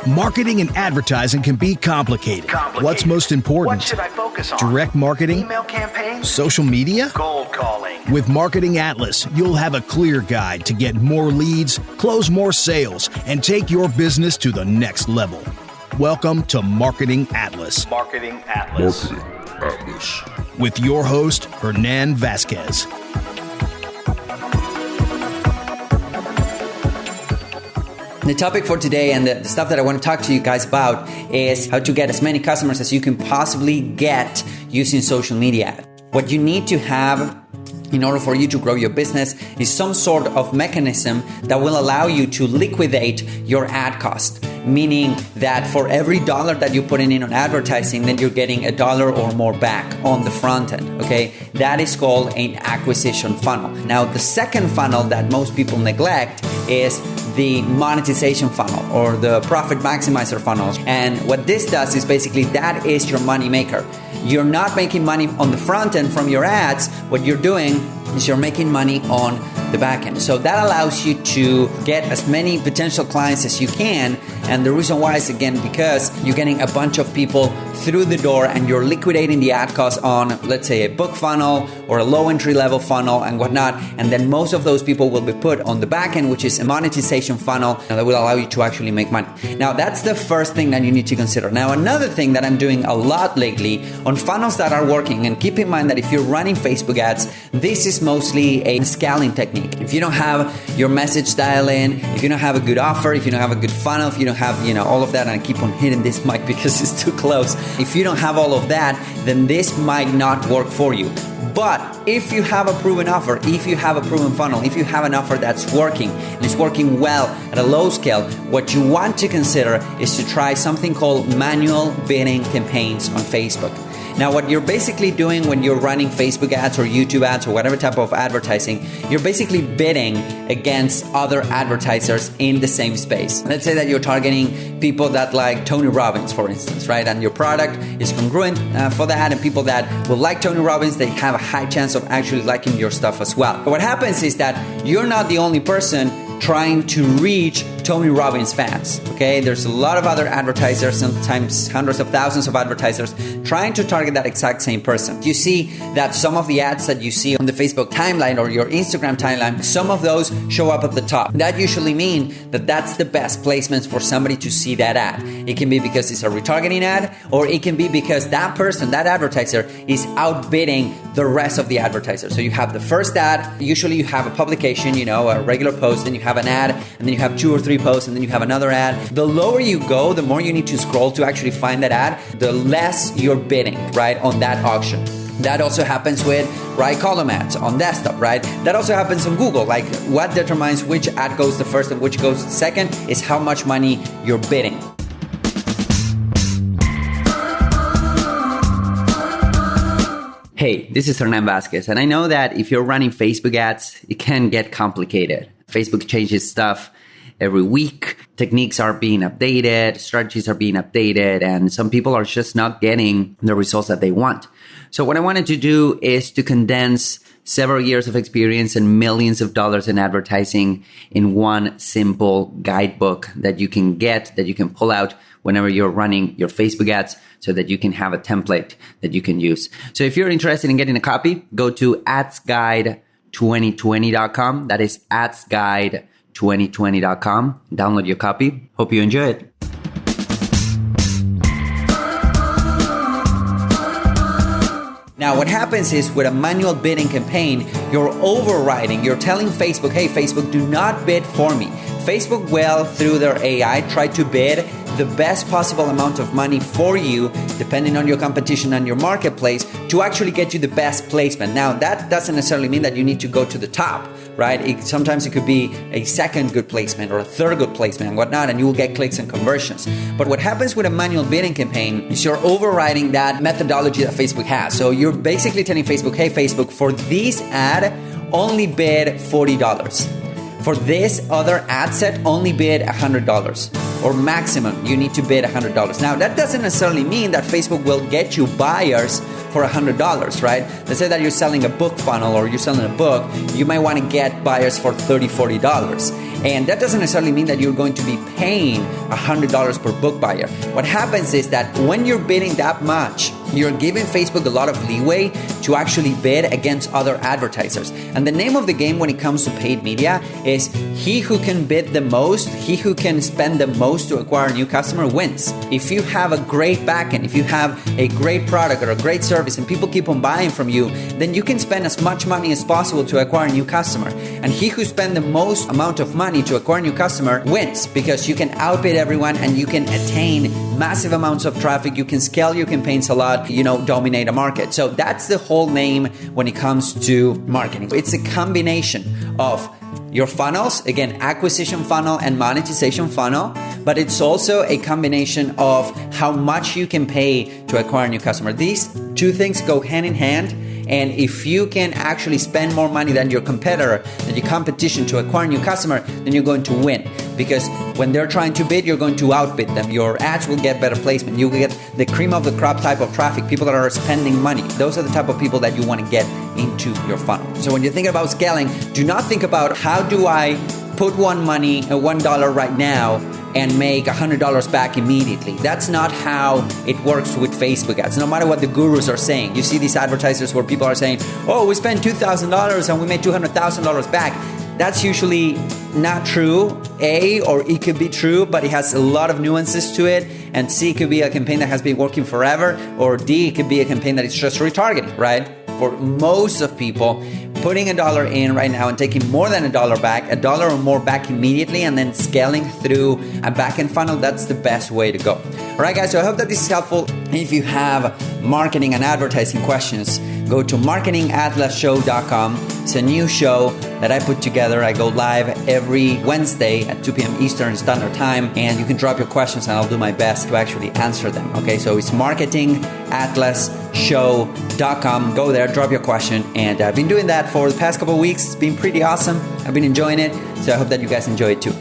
Marketing and advertising can be complicated. What's most important? What should I focus on? Direct marketing? Email campaigns? Social media? Cold calling? With Marketing Atlas, you'll have a clear guide to get more leads, close more sales, and take your business to the next level. Welcome to Marketing Atlas. Marketing Atlas. Marketing Atlas. With your host, Hernan Vazquez. The topic for today and the stuff that I want to talk to you guys about is how to get as many customers as you can possibly get using social media. What you need to have in order for you to grow your business is some sort of mechanism that will allow you to liquidate your ad cost. Meaning that for every dollar that you put in on advertising, then you're getting $1 or more back on the front end, okay? That is called an acquisition funnel. Now, the second funnel that most people neglect is the monetization funnel or the profit maximizer funnel. And what this does is basically that is your money maker. You're not making money on the front end from your ads. What you're doing is you're making money on the back end. So that allows you to get as many potential clients as you can. And the reason why is, again, because you're getting a bunch of people through the door and you're liquidating the ad cost on, let's say, a book funnel or a low entry level funnel and whatnot. And then most of those people will be put on the back end, which is a monetization funnel that will allow you to actually make money. Now, that's the first thing that you need to consider. Now, another thing that I'm doing a lot lately on funnels that are working, and keep in mind that if you're running Facebook ads, this is mostly a scaling technique. If you don't have your message dialed in, if you don't have a good offer, if you don't have a good funnel, if you don't have, all of that, and I keep on hitting this mic because it's too close. If you don't have all of that, then this might not work for you. But if you have a proven offer, if you have a proven funnel, if you have an offer that's working and it's working well at a low scale, what you want to consider is to try something called manual bidding campaigns on Facebook. Now, what you're basically doing when you're running Facebook ads or YouTube ads or whatever type of advertising, you're basically bidding against other advertisers in the same space. Let's say that you're targeting people that like Tony Robbins, for instance, right? And your product is congruent for that, and people that will like Tony Robbins, they have a high chance of actually liking your stuff as well. But what happens is that you're not the only person trying to reach Tony Robbins fans, okay? There's a lot of other advertisers, sometimes hundreds of thousands of advertisers trying to target that exact same person. You see that some of the ads that you see on the Facebook timeline or your Instagram timeline, some of those show up at the top. That usually means that that's the best placements for somebody to see that ad. It can be because it's a retargeting ad, or it can be because that person, that advertiser, is outbidding the rest of the advertisers. So you have the first ad, usually you have a publication, a regular post, then you have an ad, and then you have 2 or 3 posts, and then you have another ad. The lower you go, the more you need to scroll to actually find that ad, the less you're bidding, right, on that auction. That also happens with right column ads on desktop, right? That also happens on Google. Like, what determines which ad goes the first and which goes the second is how much money you're bidding. Hey, this is Hernan Vazquez, and I know that if you're running Facebook ads, it can get complicated. Facebook changes stuff every week. Techniques are being updated, strategies are being updated, and some people are just not getting the results that they want. So what I wanted to do is to condense several years of experience and millions of dollars in advertising in one simple guidebook that you can get, that you can pull out whenever you're running your Facebook ads, so that you can have a template that you can use. So if you're interested in getting a copy, go to adsguide2020.com. That is adsguide2020.com. Download your copy. Hope you enjoy it. Now, what happens is with a manual bidding campaign, you're overriding, you're telling Facebook, hey, Facebook, do not bid for me. Facebook will, through their AI, try to bid the best possible amount of money for you, depending on your competition and your marketplace, to actually get you the best placement. Now, that doesn't necessarily mean that you need to go to the top, right? Sometimes it could be a second good placement or a third good placement and whatnot, and you will get clicks and conversions. But what happens with a manual bidding campaign is you're overriding that methodology that Facebook has. So you're basically telling Facebook, hey, Facebook, for this ad, only bid $40. For this other ad set, only bid $100. or maximum, you need to bid $100. Now, that doesn't necessarily mean that Facebook will get you buyers for $100, right? Let's say that you're selling a book funnel or you're selling a book, you might want to get buyers for $30, $40. And that doesn't necessarily mean that you're going to be paying $100 per book buyer. What happens is that when you're bidding that much, you're giving Facebook a lot of leeway to actually bid against other advertisers. And the name of the game when it comes to paid media is he who can bid the most, he who can spend the most to acquire a new customer wins. If you have a great backend, if you have a great product or a great service and people keep on buying from you, then you can spend as much money as possible to acquire a new customer. And he who spends the most amount of money to acquire a new customer wins, because you can outbid everyone and you can attain massive amounts of traffic. You can scale your campaigns a lot, dominate a market. So that's the whole name when it comes to marketing. It's a combination of your funnels, again, acquisition funnel and monetization funnel, but it's also a combination of how much you can pay to acquire a new customer. These two things go hand in hand. And if you can actually spend more money than your competitor, than your competition to acquire a new customer, then you're going to win. Because when they're trying to bid, you're going to outbid them. Your ads will get better placement. You will get the cream of the crop type of traffic, people that are spending money. Those are the type of people that you want to get into your funnel. So when you think about scaling, do not think about how do I put $1 right now and make $100 back immediately. That's not how it works with Facebook ads. No matter what the gurus are saying. You see these advertisers where people are saying, oh, we spent $2,000 and we made $200,000 back. That's usually not true, A, or it could be true, but it has a lot of nuances to it. And C, it could be a campaign that has been working forever. Or D, it could be a campaign that is just retargeting, right? For most of people, putting $1 in right now and taking more than $1 back, $1 or more back immediately, and then scaling through a backend funnel, that's the best way to go. All right, guys, so I hope that this is helpful. If you have marketing and advertising questions, go to marketingatlasshow.com. It's a new show that I put together. I go live every Wednesday at 2 p.m. Eastern Standard Time, and you can drop your questions and I'll do my best to actually answer them. Okay, so it's marketingatlasshow.com. Go there, drop your question, and I've been doing that for the past couple of weeks. It's been pretty awesome. I've been enjoying it, so I hope that you guys enjoy it too.